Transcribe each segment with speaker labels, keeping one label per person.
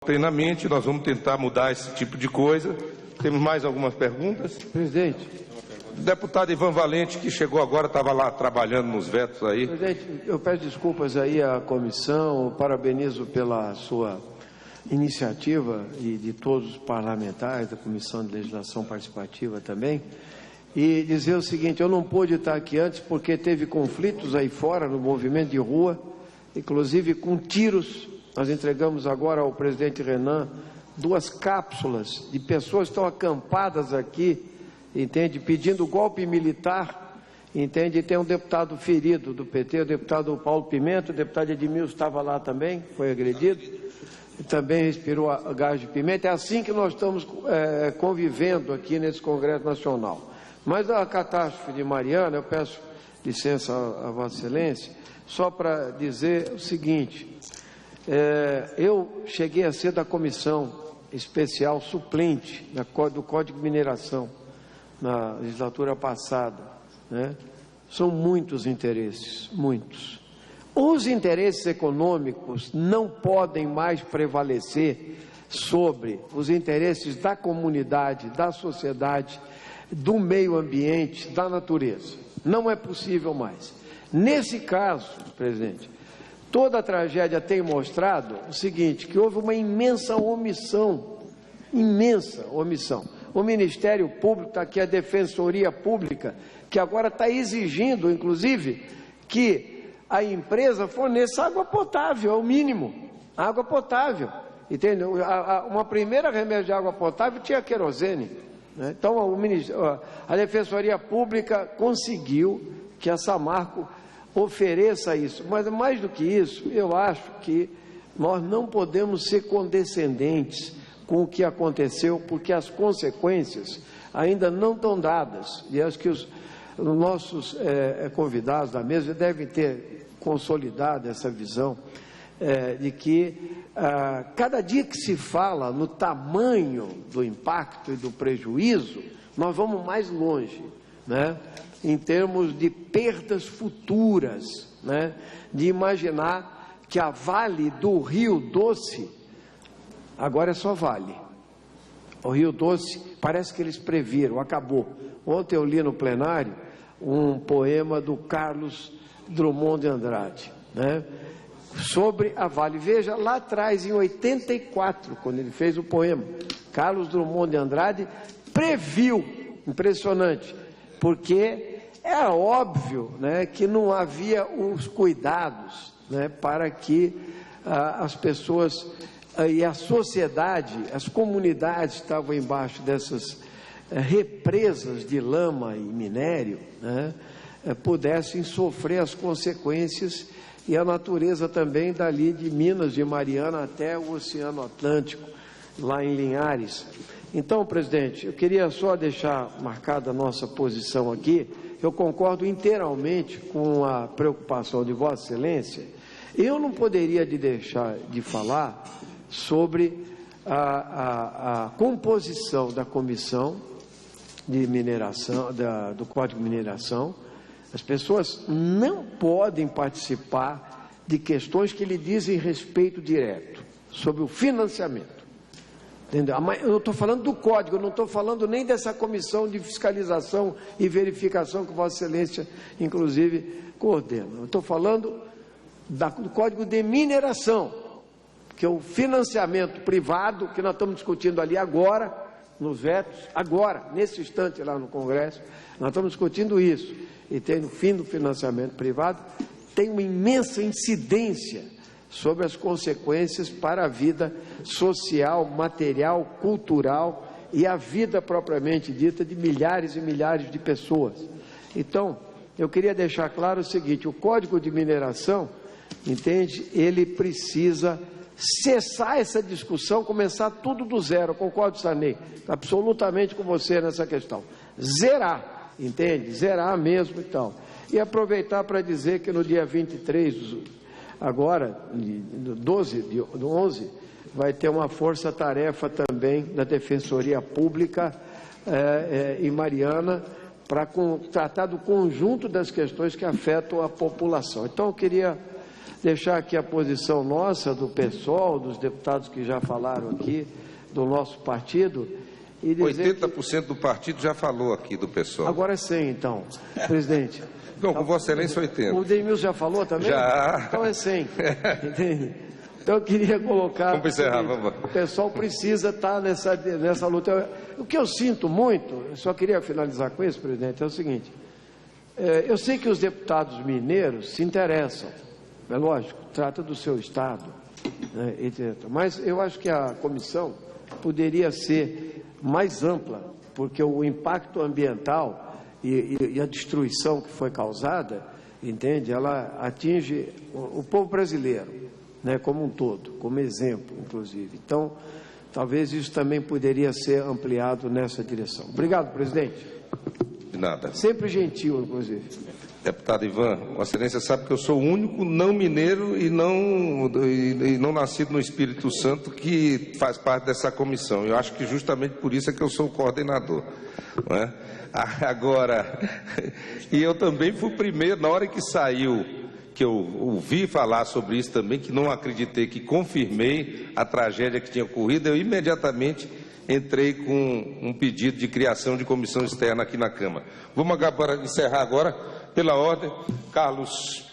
Speaker 1: Plenamente, nós vamos tentar mudar esse tipo de coisa. Temos mais algumas perguntas?
Speaker 2: Presidente.
Speaker 1: O deputado Ivan Valente, que chegou agora, estava lá trabalhando nos vetos aí.
Speaker 2: Presidente, eu peço desculpas aí à comissão, parabenizo pela sua iniciativa e de todos os parlamentares da Comissão de Legislação Participativa também. E dizer o seguinte, eu não pude estar aqui antes porque teve conflitos aí fora no movimento de rua, inclusive com tiros. Nós entregamos agora ao presidente Renan 2 cápsulas de pessoas que estão acampadas aqui, entende, pedindo golpe militar, entende, e tem um deputado ferido do PT, o deputado Paulo Pimenta, o deputado Edmilson estava lá também, foi agredido, e também respirou gás de pimenta. É assim que nós estamos convivendo aqui nesse Congresso Nacional. Mas a catástrofe de Mariana, eu peço licença a Vossa Excelência, só para dizer o seguinte... eu cheguei a ser da comissão especial suplente do Código de Mineração na legislatura passada, né? São muitos interesses, muitos. Os interesses econômicos não podem mais prevalecer sobre os interesses da comunidade, da sociedade, do meio ambiente, da natureza. Não é possível mais. Nesse caso, presidente, toda a tragédia tem mostrado o seguinte, que houve uma imensa omissão. O Ministério Público, está aqui a Defensoria Pública, que agora está exigindo, inclusive, que a empresa forneça água potável, é o mínimo, água potável, entendeu? Uma primeira remédio de água potável tinha querosene, né? Então, a Defensoria Pública conseguiu que a Samarco ofereça isso, mas mais do que isso, eu acho que nós não podemos ser condescendentes com o que aconteceu, porque as consequências ainda não estão dadas, e acho que os nossos convidados da mesa devem ter consolidado essa visão de que cada dia que se fala no tamanho do impacto e do prejuízo, nós vamos mais longe, né? Em termos de perdas futuras, né? De imaginar que a Vale do Rio Doce, agora é só Vale, o Rio Doce, parece que eles previram, acabou. Ontem eu li no plenário um poema do Carlos Drummond de Andrade, né? Sobre a Vale. Veja, lá atrás, em 84, quando ele fez o poema, Carlos Drummond de Andrade previu, impressionante, porque era óbvio, né, que não havia os cuidados, né, para que as pessoas e a sociedade, as comunidades que estavam embaixo dessas represas de lama e minério, né, pudessem sofrer as consequências, e a natureza também dali de Minas, de Mariana até o Oceano Atlântico, lá em Linhares. Então, presidente, eu queria só deixar marcada a nossa posição aqui. Eu concordo inteiramente com a preocupação de Vossa Excelência. Eu não poderia deixar de falar sobre a composição da comissão de mineração, do Código de Mineração. As pessoas não podem participar de questões que lhe dizem respeito direto, sobre o financiamento. Entendeu? Eu estou falando do Código, eu não estou falando nem dessa comissão de fiscalização e verificação que Vossa Excelência, inclusive, coordena. Eu estou falando do Código de Mineração, que é o financiamento privado, que nós estamos discutindo ali agora, nos vetos, agora, nesse instante lá no Congresso, nós estamos discutindo isso. E tem no fim do financiamento privado, tem uma imensa incidência sobre as consequências para a vida social, material, cultural e a vida propriamente dita de milhares e milhares de pessoas. Então, eu queria deixar claro o seguinte, o Código de Mineração, entende, ele precisa cessar essa discussão, começar tudo do zero. Eu concordo, Sarney, absolutamente com você nessa questão. Zerar, entende? Zerar mesmo e tal. E aproveitar para dizer que no dia 23, agora, do 11, vai ter uma força-tarefa também da Defensoria Pública em Mariana, para tratar do conjunto das questões que afetam a população. Então, eu queria deixar aqui a posição nossa, do PSOL, dos deputados que já falaram aqui, do nosso partido, e dizer
Speaker 1: 80% do partido já falou aqui do PSOL.
Speaker 2: Agora é 100, então, presidente.
Speaker 1: Não, com Vossa Excelência 80.
Speaker 2: O Demilson já falou também?
Speaker 1: Já.
Speaker 2: Então é 100. Entende? Então eu queria colocar...
Speaker 1: Vamos encerrar, vamos.
Speaker 2: O pessoal precisa estar nessa luta. O que eu sinto muito, eu só queria finalizar com isso, presidente, é o seguinte. Eu sei que os deputados mineiros se interessam, é lógico, trata do seu estado, né, etc. Mas eu acho que a comissão poderia ser mais ampla, porque o impacto ambiental e a destruição que foi causada, entende, ela atinge o povo brasileiro, né, como um todo, como exemplo, inclusive. Então, talvez isso também poderia ser ampliado nessa direção. Obrigado, presidente.
Speaker 1: De nada.
Speaker 2: Sempre gentil, inclusive.
Speaker 1: Deputado Ivan, Vossa Excelência sabe que eu sou o único não mineiro e não nascido no Espírito Santo que faz parte dessa comissão. Eu acho que justamente por isso é que eu sou o coordenador, não é? Agora, e eu também fui o primeiro, na hora que saiu, que eu ouvi falar sobre isso também, que não acreditei, que confirmei a tragédia que tinha ocorrido, eu imediatamente entrei com um pedido de criação de comissão externa aqui na Câmara. Vamos encerrar agora, pela ordem, Carlos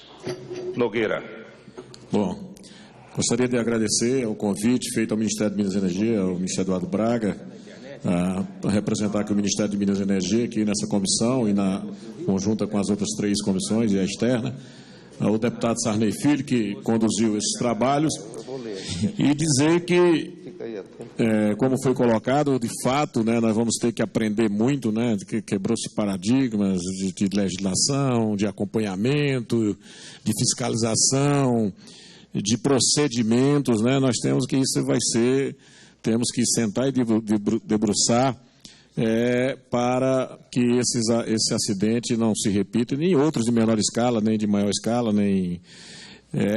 Speaker 1: Nogueira.
Speaker 3: Bom, gostaria de agradecer o convite feito ao Ministério de Minas e Energia, ao ministro Eduardo Braga, para representar aqui o Ministério de Minas e Energia aqui nessa comissão e conjunta com as outras 3 comissões e a externa, o deputado Sarney Filho, que conduziu esses trabalhos, e dizer que, como foi colocado, de fato, né, nós vamos ter que aprender muito, né, que quebrou-se paradigmas de legislação, de acompanhamento, de fiscalização, de procedimentos, né, nós temos que temos que sentar e debruçar para que esse acidente não se repita, nem outros de menor escala, nem de maior escala, nem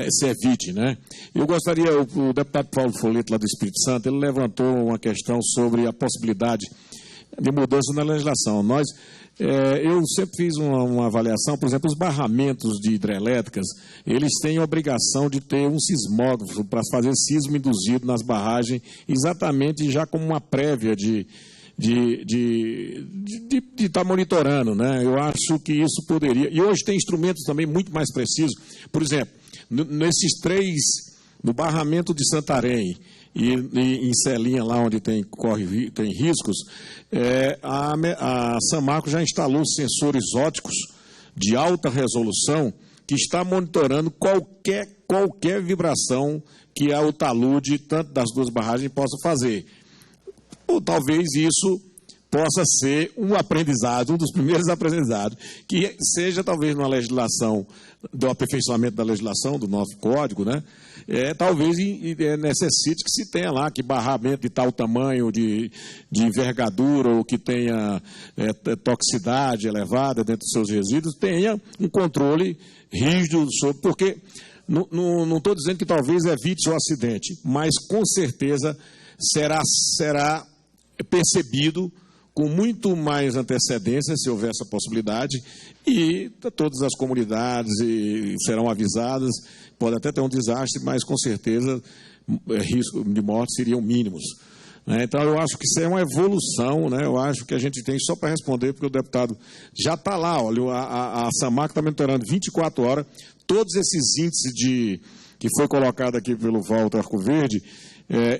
Speaker 3: se evite, né? Eu gostaria, o deputado Paulo Folleto, lá do Espírito Santo, ele levantou uma questão sobre a possibilidade de mudança na legislação. Eu sempre fiz uma avaliação, por exemplo, os barramentos de hidrelétricas, eles têm a obrigação de ter um sismógrafo para fazer sismo induzido nas barragens, exatamente já como uma prévia de estar monitorando, né? Eu acho que isso poderia... E hoje tem instrumentos também muito mais precisos. Por exemplo, nesses 3, no barramento de Santarém e em Celinha, lá onde tem riscos, a Samarco já instalou sensores ópticos de alta resolução que está monitorando qualquer vibração que o talude, tanto das 2 barragens, possa fazer. Ou talvez isso possa ser um aprendizado, um dos primeiros aprendizados, que seja talvez numa legislação, do aperfeiçoamento da legislação, do nosso código, né? Talvez necessite que se tenha lá, que barramento de tal tamanho, de envergadura, ou que tenha toxicidade elevada dentro dos seus resíduos, tenha um controle rígido sobre, porque não estou dizendo que talvez evite o acidente, mas com certeza será percebido com muito mais antecedência, se houver essa possibilidade, e todas as comunidades serão avisadas. Pode até ter um desastre, mas com certeza risco de morte seriam mínimos. Então, eu acho que isso é uma evolução, né? Eu acho que a gente tem, só para responder, porque o deputado já está lá, olha, a Samarco está monitorando 24 horas, todos esses índices que foi colocado aqui pelo Walter Arcoverde,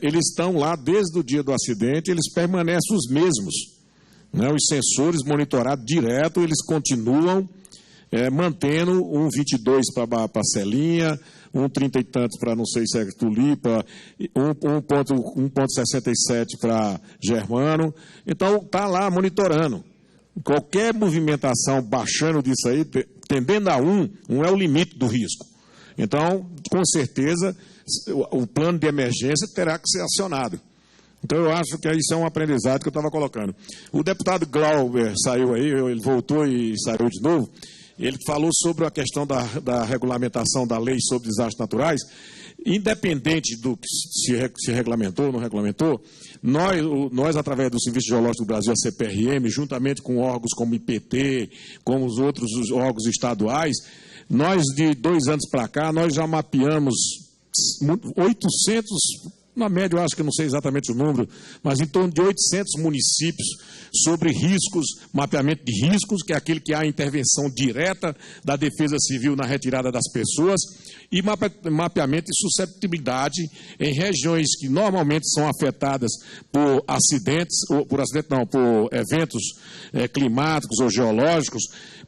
Speaker 3: eles estão lá desde o dia do acidente, eles permanecem os mesmos, né? Os sensores monitorados direto, eles continuam mantendo um 22 para Celinha, um 30 e tantos para não sei se é Tulipa, 1,67 para Germano. Então, está lá monitorando. Qualquer movimentação baixando disso aí, tendendo a 1 é o limite do risco. Então, com certeza, o plano de emergência terá que ser acionado. Então, eu acho que isso é um aprendizado que eu estava colocando. O deputado Glauber saiu aí, ele voltou e saiu de novo. Ele falou sobre a questão da regulamentação da lei sobre desastres naturais. independente do que se regulamentou ou não regulamentou, nós, através do Serviço Geológico do Brasil, a CPRM, juntamente com órgãos como o IPT, como os outros órgãos estaduais, nós, de 2 anos para cá, nós já mapeamos 800, na média, eu acho que eu não sei exatamente o número, mas em torno de 800 municípios sobre riscos, mapeamento de riscos, que é aquele que há intervenção direta da Defesa Civil na retirada das pessoas, e mapeamento de suscetibilidade em regiões que normalmente são afetadas por por eventos climáticos ou geológicos,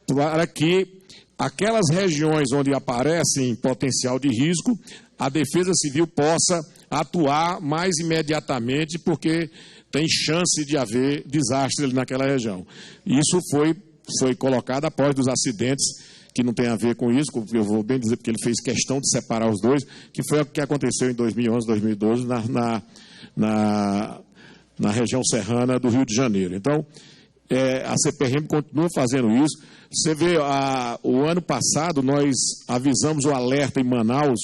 Speaker 3: para que aquelas regiões onde aparecem potencial de risco, a Defesa Civil possa atuar mais imediatamente, porque tem chance de haver desastre ali naquela região. Isso foi colocado após dos acidentes, que não tem a ver com isso, eu vou bem dizer, porque ele fez questão de separar os dois, que foi o que aconteceu em 2011, 2012, na região serrana do Rio de Janeiro. Então, a CPRM continua fazendo isso. Você vê, o ano passado, nós avisamos o alerta em Manaus,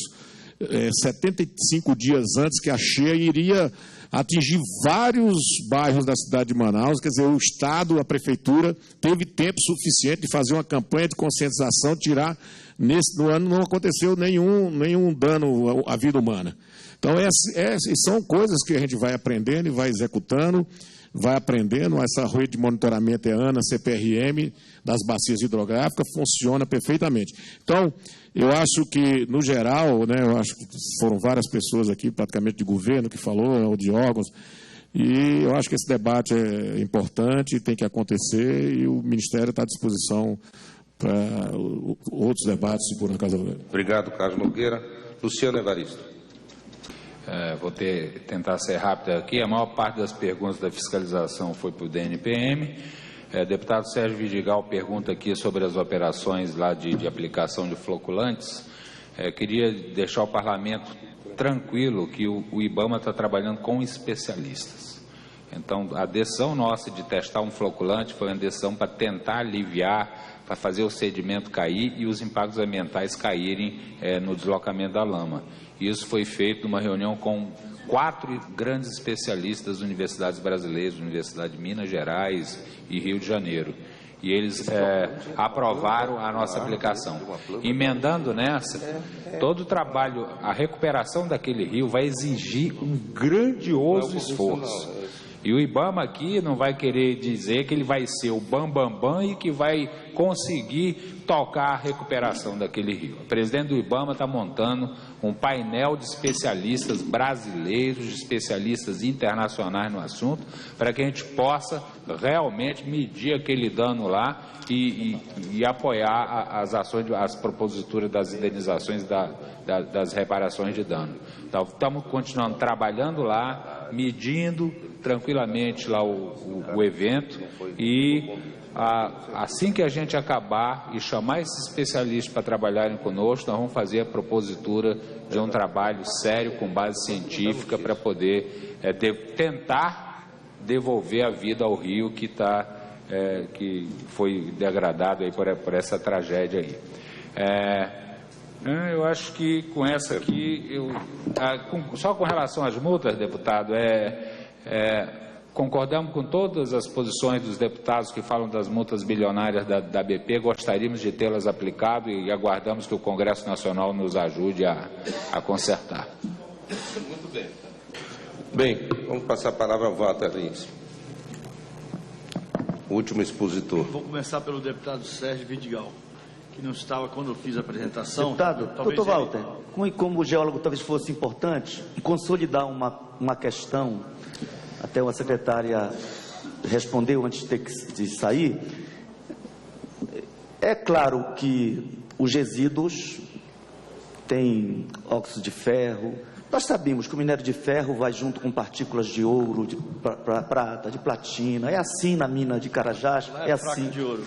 Speaker 3: 75 dias antes, que a cheia iria atingir vários bairros da cidade de Manaus. Quer dizer, o Estado, a Prefeitura, teve tempo suficiente de fazer uma campanha de conscientização, no ano não aconteceu nenhum dano à vida humana. Então, são coisas que a gente vai aprendendo e vai executando, vai aprendendo. Essa rede de monitoramento é a ANA, CPRM, das bacias hidrográficas, funciona perfeitamente. Então, eu acho que, no geral, eu acho que foram várias pessoas aqui, praticamente de governo, que falou, ou de órgãos, e eu acho que esse debate é importante, tem que acontecer, e o Ministério está à disposição para outros debates, se por acaso houver.
Speaker 1: Obrigado, Carlos Nogueira. Luciano Evaristo.
Speaker 4: Vou tentar ser rápido aqui. A maior parte das perguntas da fiscalização foi para o DNPM. Deputado Sérgio Vidigal pergunta aqui sobre as operações lá de aplicação de floculantes. Queria deixar o parlamento tranquilo que o IBAMA está trabalhando com especialistas. Então, a decisão nossa de testar um floculante foi uma decisão para tentar aliviar, para fazer o sedimento cair e os impactos ambientais caírem no deslocamento da lama. Isso foi feito numa reunião com 4 grandes especialistas das universidades brasileiras, Universidade de Minas Gerais e Rio de Janeiro. E eles aprovaram a nossa aplicação. Emendando nessa, todo o trabalho, a recuperação daquele rio vai exigir um grandioso esforço. E o IBAMA aqui não vai querer dizer que ele vai ser o bambambam e que vai conseguir tocar a recuperação daquele rio. O presidente do IBAMA está montando um painel de especialistas brasileiros, de especialistas internacionais no assunto, para que a gente possa realmente medir aquele dano lá e apoiar as ações, as proposituras das indenizações das reparações de dano. Então, estamos continuando trabalhando lá, medindo tranquilamente lá o evento, e assim que a gente acabar e chamar esses especialistas para trabalharem conosco, nós vamos fazer a propositura de um trabalho sério, com base científica, para poder tentar devolver a vida ao rio que foi degradado aí por essa tragédia aí. Eu acho que com essa aqui, só com relação às multas, deputado, concordamos com todas as posições dos deputados que falam das multas bilionárias da BP, gostaríamos de tê-las aplicado e aguardamos que o Congresso Nacional nos ajude a consertar.
Speaker 1: Muito bem. Bem, vamos passar a palavra ao Walter Lins, o último expositor.
Speaker 5: Vou começar pelo deputado Sérgio Vidigal, que não estava quando eu fiz a apresentação.
Speaker 6: Deputado, doutor Walter, como o geólogo talvez fosse importante consolidar uma questão, até a secretária respondeu antes de sair. É claro que os resíduos têm óxido de ferro. Nós sabemos que o minério de ferro vai junto com partículas de ouro, de prata, de platina. É assim na mina de Carajás, é assim.
Speaker 5: De ouro.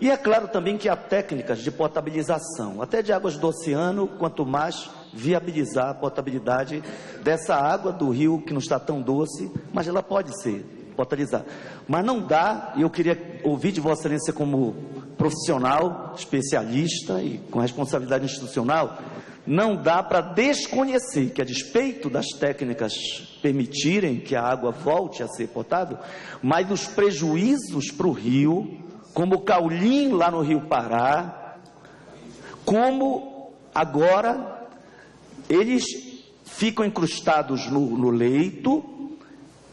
Speaker 6: E é claro também que há técnicas de potabilização, até de águas do oceano, quanto mais viabilizar a potabilidade dessa água do rio, que não está tão doce, mas ela pode ser potabilizada. Mas não dá, e eu queria ouvir de Vossa Excelência como profissional, especialista e com responsabilidade institucional, não dá para desconhecer que, a despeito das técnicas permitirem que a água volte a ser potável, mas os prejuízos para o rio, como o caulim lá no Rio Pará, como agora eles ficam incrustados no leito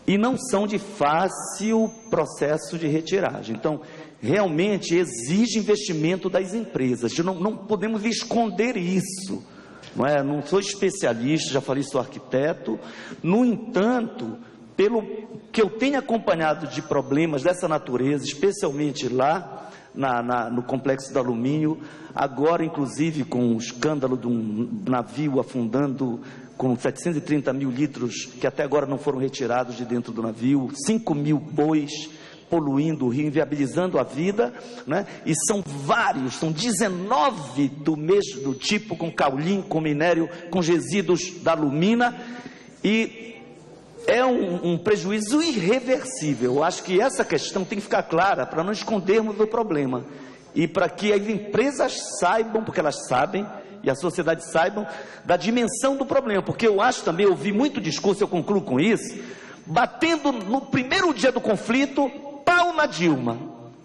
Speaker 6: e não são de fácil processo de retiragem. Então, realmente exige investimento das empresas. Não podemos esconder isso. Não sou especialista, já falei, sou arquiteto. No entanto, pelo que eu tenho acompanhado de problemas dessa natureza, especialmente lá no complexo do alumínio, agora inclusive com o escândalo de um navio afundando com 730 mil litros, que até agora não foram retirados de dentro do navio, 5 mil bois poluindo o rio, inviabilizando a vida, né? E são vários, são 19 do mesmo tipo, com caulim, com minério, com resíduos da alumina, e é um prejuízo irreversível. Eu acho que essa questão tem que ficar clara, para não escondermos o problema, e para que as empresas saibam, porque elas sabem, e a sociedade saibam, da dimensão do problema, porque eu acho também, eu ouvi muito discurso, eu concluo com isso, batendo no primeiro dia do conflito, pau na Dilma.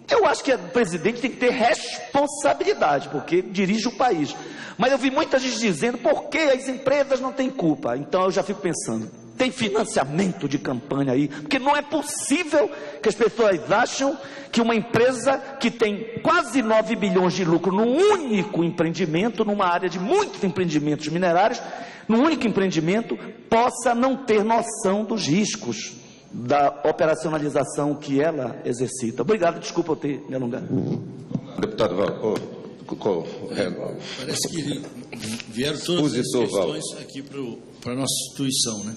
Speaker 6: Eu acho que o presidente tem que ter responsabilidade, porque dirige o país. Mas eu vi muita gente dizendo, por que as empresas não têm culpa? Então eu já fico pensando, tem financiamento de campanha aí? Porque não é possível que as pessoas acham que uma empresa que tem quase 9 bilhões de lucro num único empreendimento, numa área de muitos empreendimentos minerários, num único empreendimento, possa não ter noção dos riscos da operacionalização que ela exercita. Obrigado, desculpa eu ter me alongado.
Speaker 1: Deputado Val,
Speaker 5: parece que vieram todas as questões aqui para a nossa instituição, né?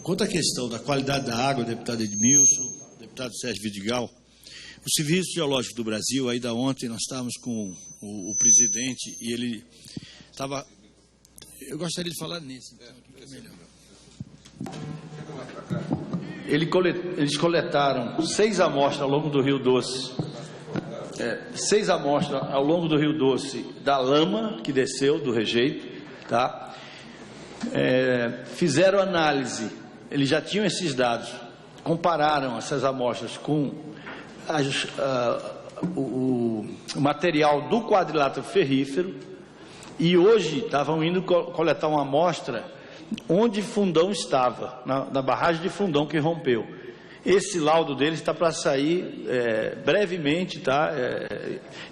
Speaker 5: Quanto à questão da qualidade da água, deputado Edmilson, deputado Sérgio Vidigal, o Serviço Geológico do Brasil, ainda ontem nós estávamos com o presidente e ele estava... Eu gostaria de falar nisso, então, que é melhor. Eles coletaram 6 amostras ao longo do Rio Doce, 6 amostras ao longo do Rio Doce da lama que desceu do rejeito, tá? Fizeram análise, eles já tinham esses dados, compararam essas amostras com o material do quadrilátero ferrífero e hoje estavam indo coletar uma amostra onde Fundão estava, na barragem de Fundão que rompeu. Esse laudo deles está para sair brevemente, tá?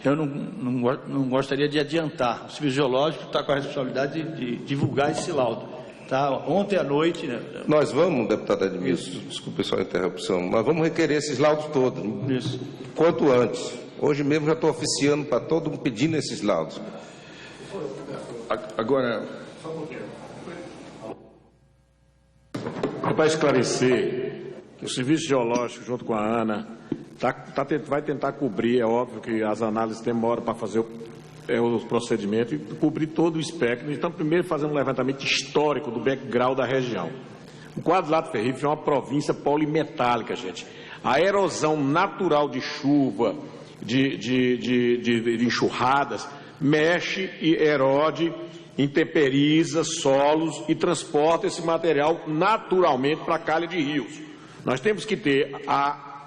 Speaker 5: Eu não gostaria de adiantar. O Serviço Geológico está com a responsabilidade de divulgar esse laudo. Tá? Ontem à noite... Né?
Speaker 1: Nós vamos, deputado Edmilson, desculpe só a interrupção, nós vamos requerer esses laudos todos,
Speaker 5: Isso.
Speaker 1: Quanto antes. Hoje mesmo já estou oficiando para todo mundo pedindo esses laudos.
Speaker 5: Agora...
Speaker 3: Para esclarecer, o Serviço Geológico, junto com a ANA, vai tentar cobrir, é óbvio que as análises demoram para fazer o procedimento e cobrir todo o espectro. Então, primeiro, fazer um levantamento histórico do background da região. O quadrilátero ferrífero é uma província polimetálica, gente. A erosão natural de chuva, de enxurradas, mexe e erode, intemperiza solos e transporta esse material naturalmente para a calha de rios. Nós temos que ter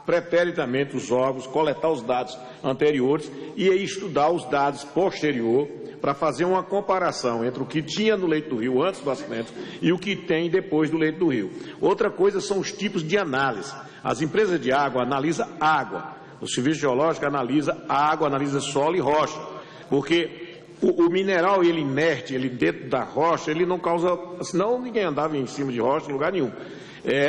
Speaker 3: preteritamente os órgãos, coletar os dados anteriores e estudar os dados posteriores para fazer uma comparação entre o que tinha no leito do rio antes do acidente e o que tem depois do leito do rio. Outra coisa são os tipos de análise. As empresas de água analisam água, o Serviço Geológico analisa água, analisa solo e rocha, porque o mineral, ele inerte, ele dentro da rocha, ele não causa... Senão ninguém andava em cima de rocha em lugar nenhum.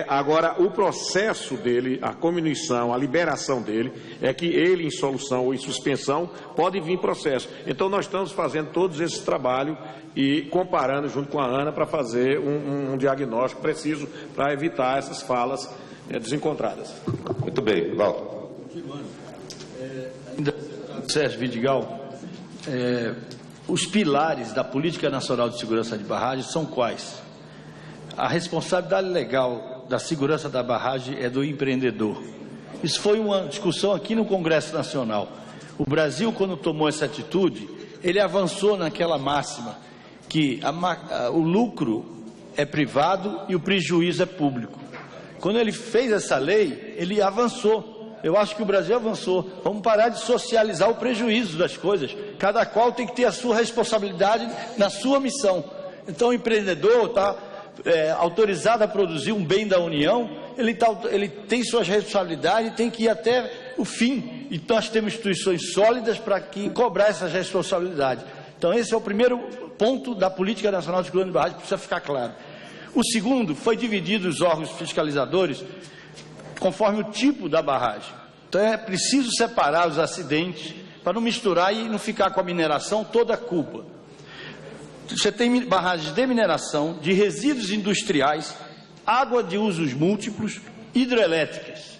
Speaker 3: Agora, o processo dele, a cominição, a liberação dele, é que ele em solução ou em suspensão pode vir processo. Então, nós estamos fazendo todos esses trabalhos e comparando junto com a ANA para fazer um diagnóstico preciso para evitar essas falas desencontradas.
Speaker 1: Muito bem, Walter.
Speaker 5: Sérgio Vidigal, os pilares da Política Nacional de Segurança de Barragens são quais? A responsabilidade legal da segurança da barragem é do empreendedor. Isso foi uma discussão aqui no Congresso Nacional. O Brasil, quando tomou essa atitude, ele avançou naquela máxima que o lucro é privado e o prejuízo é público. Quando ele fez essa lei, ele avançou. Eu acho que o Brasil avançou. Vamos parar de socializar o prejuízo das coisas. Cada qual tem que ter a sua responsabilidade na sua missão. Então, o empreendedor está autorizado a produzir um bem da União, ele tem suas responsabilidades e tem que ir até o fim. Então, nós temos instituições sólidas para cobrar essas responsabilidades. Então, esse é o primeiro ponto da Política Nacional de Exclusão de Barragem, precisa ficar claro. O segundo, foi dividido os órgãos fiscalizadores conforme o tipo da barragem. Então é preciso separar os acidentes para não misturar e não ficar com a mineração toda a culpa. Você tem barragens de mineração, de resíduos industriais, água de usos múltiplos, hidrelétricas.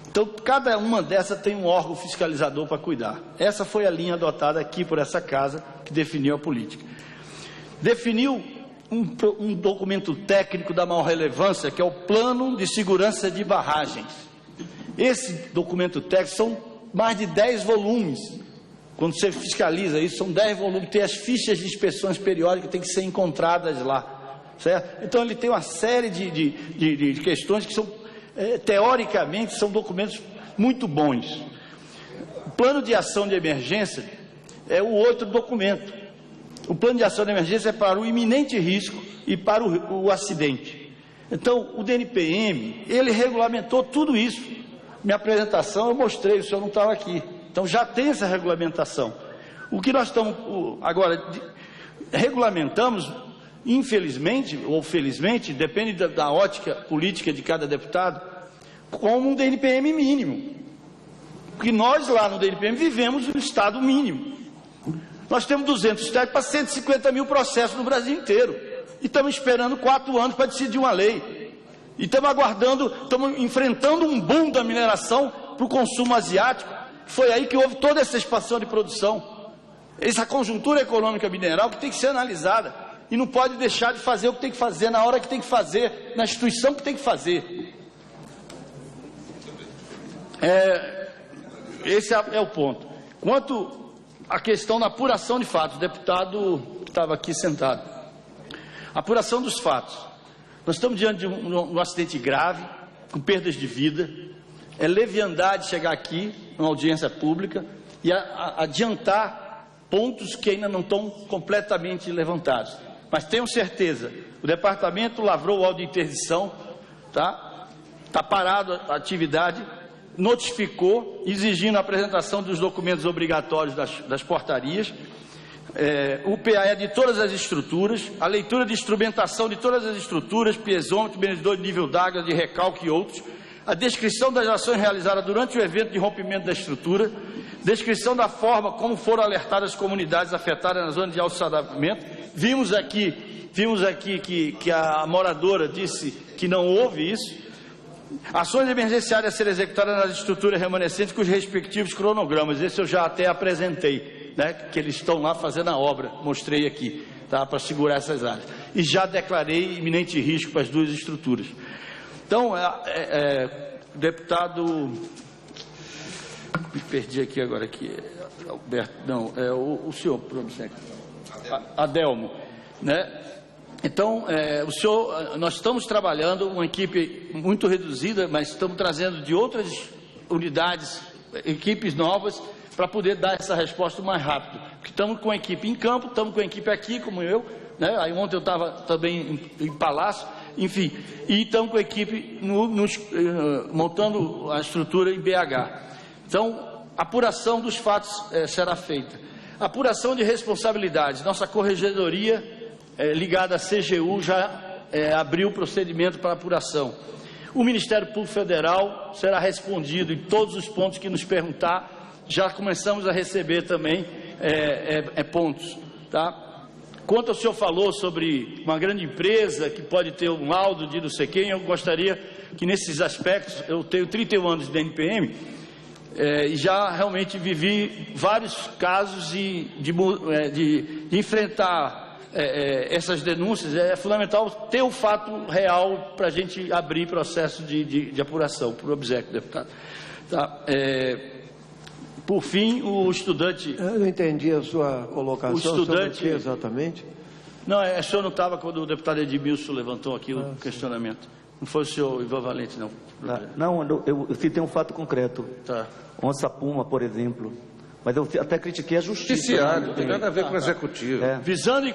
Speaker 5: Então cada uma dessas tem um órgão fiscalizador para cuidar. Essa foi a linha adotada aqui por essa casa que definiu a política. Definiu um documento técnico da maior relevância, que é o Plano de Segurança de Barragens. Esse documento técnico são mais de 10 volumes. Quando você fiscaliza isso, são 10 volumes. Tem as fichas de inspeções periódicas que têm que ser encontradas lá, certo? Então ele tem uma série de questões que são, teoricamente, são documentos muito bons. O Plano de Ação de Emergência é o outro documento. O plano de ação de emergência é para o iminente risco e para o acidente. Então, o DNPM, ele regulamentou tudo isso. Minha apresentação eu mostrei, o senhor não estava aqui. Então, já tem essa regulamentação. O que nós estamos, agora, regulamentamos, infelizmente, ou felizmente, depende da ótica política de cada deputado, como um DNPM mínimo. Porque nós lá no DNPM vivemos um estado mínimo. Nós temos 200 técnicos para 150 mil processos no Brasil inteiro. E estamos esperando 4 anos para decidir uma lei. E estamos aguardando, estamos enfrentando um boom da mineração para o consumo asiático. Foi aí que houve toda essa expansão de produção. Essa conjuntura econômica mineral que tem que ser analisada. E não pode deixar de fazer o que tem que fazer, na hora que tem que fazer, na instituição que tem que fazer. Esse é o ponto. Quanto a questão da apuração de fatos, o deputado que estava aqui sentado. Apuração dos fatos. Nós estamos diante de um acidente grave, com perdas de vida. É leviandade chegar aqui, numa audiência pública, e adiantar pontos que ainda não estão completamente levantados. Mas tenho certeza, o departamento lavrou o auto de interdição, tá? Está parado a atividade, notificou, exigindo a apresentação dos documentos obrigatórios das portarias, o PAE de todas as estruturas, a leitura de instrumentação de todas as estruturas, piezômetro, medidor de nível d'água, de recalque e outros, a descrição das ações realizadas durante o evento de rompimento da estrutura, descrição da forma como foram alertadas as comunidades afetadas na zona de alto sadamento. Vimos aqui que a moradora disse que não houve isso. Ações emergenciais a serem executadas nas estruturas remanescentes com os respectivos cronogramas. Esse eu já até apresentei, né, que eles estão lá fazendo a obra, mostrei aqui, tá, para segurar essas áreas. E já declarei iminente risco para as 2 estruturas. Então, deputado, me perdi aqui agora, aqui, Alberto, não, o senhor, Adelmo, né? Então, nós estamos trabalhando uma equipe muito reduzida, mas estamos trazendo de outras unidades, equipes novas, para poder dar essa resposta mais rápido. Porque estamos com a equipe em campo, estamos com a equipe aqui, como eu, né? Aí ontem eu estava também em Palácio, enfim, e estamos com a equipe montando a estrutura em BH. Então, apuração dos fatos será feita. Apuração de responsabilidades. Nossa corregedoria ligada à CGU já abriu o procedimento para apuração. O Ministério Público Federal será respondido em todos os pontos que nos perguntar. Já começamos a receber também pontos, tá? Quanto o senhor falou sobre uma grande empresa que pode ter um laudo de não sei quem, eu gostaria que nesses aspectos, eu tenho 31 anos de DNPM, e já realmente vivi vários casos de enfrentar essas denúncias. É fundamental ter o fato real para a gente abrir processo de apuração, por obséquio, deputado. Tá? Por fim, o estudante...
Speaker 2: Eu não entendi a sua colocação.
Speaker 5: O estudante...
Speaker 2: Sobre o que exatamente?
Speaker 5: Não, o senhor não estava quando o deputado Edmilson levantou aqui o questionamento. Não foi o senhor Ivan Valente, não?
Speaker 6: Não, eu citei um fato concreto.
Speaker 5: Tá.
Speaker 6: Onça Puma, por exemplo. Mas eu até critiquei a justiça.
Speaker 1: Judiciário, não tem nada a ver com o executivo.
Speaker 5: Visando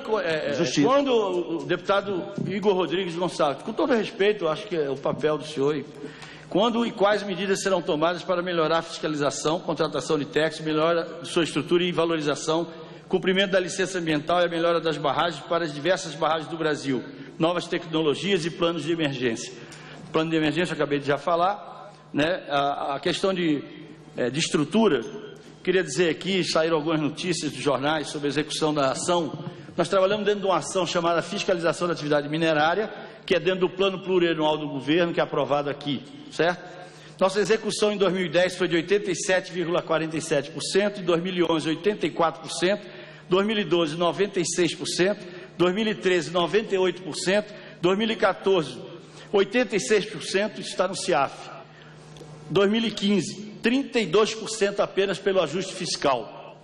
Speaker 6: Justiça.
Speaker 5: quando o deputado Igor Rodrigues Gonçalves, com todo respeito, acho que é o papel do senhor, quando e quais medidas serão tomadas para melhorar a fiscalização, contratação de técnicos, melhora de sua estrutura e valorização, cumprimento da licença ambiental e a melhora das barragens para as diversas barragens do Brasil, novas tecnologias e planos de emergência. Plano de emergência, eu acabei de já falar, né? A questão de estrutura. Queria dizer aqui, saíram algumas notícias dos jornais sobre a execução da ação. Nós trabalhamos dentro de uma ação chamada Fiscalização da Atividade Minerária, que é dentro do plano plurianual do governo, que é aprovado aqui, certo? Nossa execução em 2010 foi de 87,47%, em 2011, 84%, 2012, 96%, 2013, 98%, 2014, 86%, está no CIAF. 2015, 32% apenas pelo ajuste fiscal.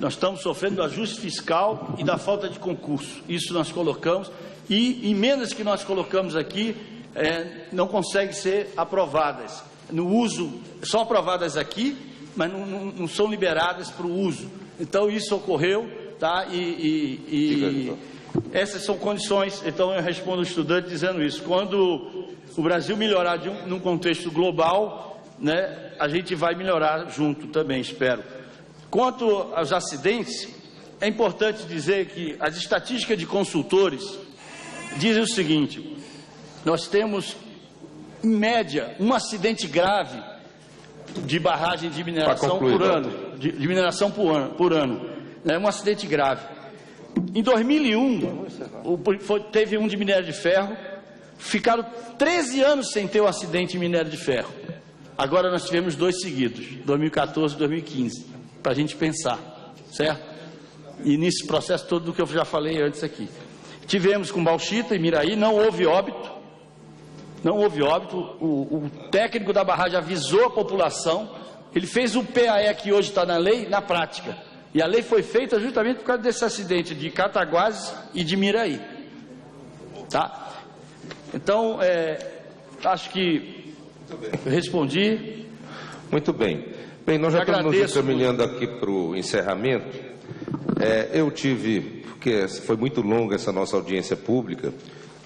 Speaker 5: Nós estamos sofrendo do ajuste fiscal e da falta de concurso. Isso nós colocamos, e emendas que nós colocamos aqui não conseguem ser aprovadas. No uso, são aprovadas aqui, mas não são liberadas para o uso. Então isso ocorreu, tá? E essas são condições. Então eu respondo ao estudante dizendo isso. Quando o Brasil melhorar num contexto global, né, a gente vai melhorar junto também, espero. Quanto aos acidentes, é importante dizer que as estatísticas de consultores dizem o seguinte: nós temos, em média, um acidente grave de barragem de mineração por ano, de mineração por ano, né, um acidente grave. Em 2001, teve um de minério de ferro, ficaram 13 anos sem ter um acidente em minério de ferro. Agora nós tivemos 2 seguidos, 2014 e 2015, para a gente pensar, certo? E nesse processo todo do que eu já falei antes aqui. Tivemos com bauxita e Miraí, não houve óbito, o técnico da barragem avisou a população, ele fez o PAE que hoje está na lei, na prática. E a lei foi feita justamente por causa desse acidente de Cataguases e de Miraí. Tá? Então, acho que eu respondi.
Speaker 1: Muito bem. Bem, nós já estamos nos encaminhando aqui para o encerramento. Eu tive, porque foi muito longa essa nossa audiência pública,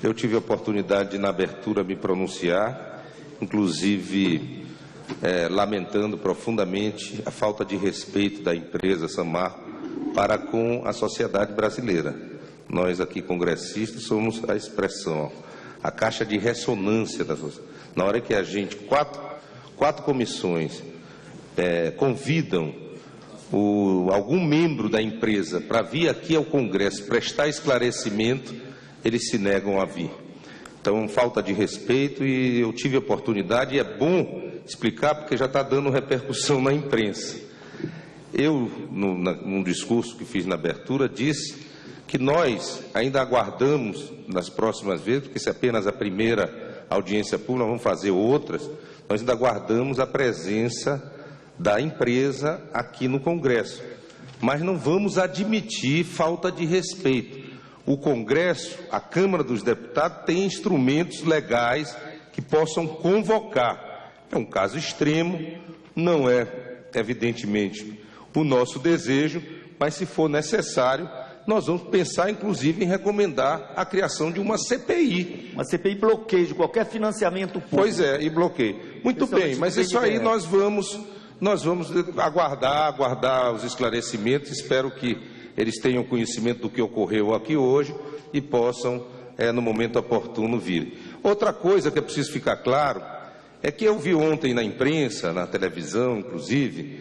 Speaker 1: eu tive a oportunidade de, na abertura, me pronunciar, inclusive lamentando profundamente a falta de respeito da empresa Samarco para com a sociedade brasileira. Nós aqui, congressistas, somos a expressão, a caixa de ressonância da sociedade. Na hora que a gente, quatro comissões convidam algum membro da empresa para vir aqui ao Congresso prestar esclarecimento, eles se negam a vir. Então, falta de respeito, e eu tive a oportunidade, e é bom explicar porque já está dando repercussão na imprensa. Eu, num discurso que fiz na abertura, disse que nós ainda aguardamos nas próximas vezes, porque se é apenas a primeira audiência pública, nós vamos fazer outras, nós ainda aguardamos a presença da empresa aqui no Congresso. Mas não vamos admitir falta de respeito. O Congresso, a Câmara dos Deputados, tem instrumentos legais que possam convocar. É um caso extremo, não é, evidentemente, o nosso desejo, mas se for necessário, nós vamos pensar, inclusive, em recomendar a criação de uma CPI.
Speaker 6: Uma CPI bloqueio de qualquer financiamento público.
Speaker 1: Pois é, e bloqueio. Muito bem, mas isso aí nós vamos aguardar os esclarecimentos. Espero que eles tenham conhecimento do que ocorreu aqui hoje e possam, no momento oportuno, vir. Outra coisa que é preciso ficar claro é que eu vi ontem na imprensa, na televisão, inclusive,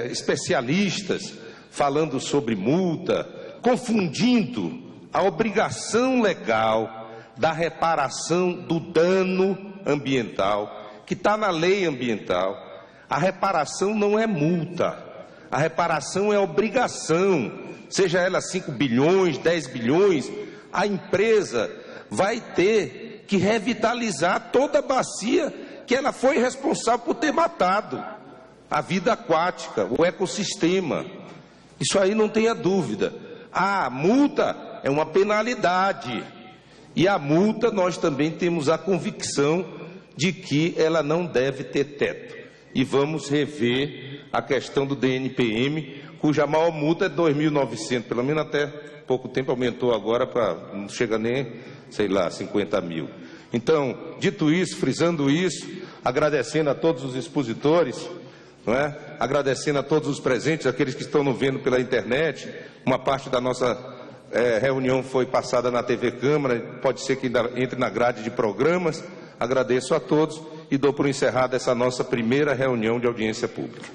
Speaker 1: especialistas falando sobre multa, confundindo a obrigação legal da reparação do dano ambiental, que está na lei ambiental. A reparação não é multa, a reparação é obrigação, seja ela 5 bilhões, 10 bilhões, a empresa vai ter que revitalizar toda a bacia que ela foi responsável por ter matado. a vida aquática, o ecossistema. Isso aí não tenha dúvida. A multa é uma penalidade. E a multa nós também temos a convicção de que ela não deve ter teto. E vamos rever a questão do DNPM, cuja maior multa é 2.900, pelo menos até pouco tempo aumentou agora para não chega nem, sei lá, 50 mil. Então, dito isso, frisando isso, agradecendo a todos os expositores, não é? Agradecendo a todos os presentes, aqueles que estão nos vendo pela internet, uma parte da nossa reunião foi passada na TV Câmara, pode ser que ainda entre na grade de programas. Agradeço a todos e dou por encerrada essa nossa primeira reunião de audiência pública.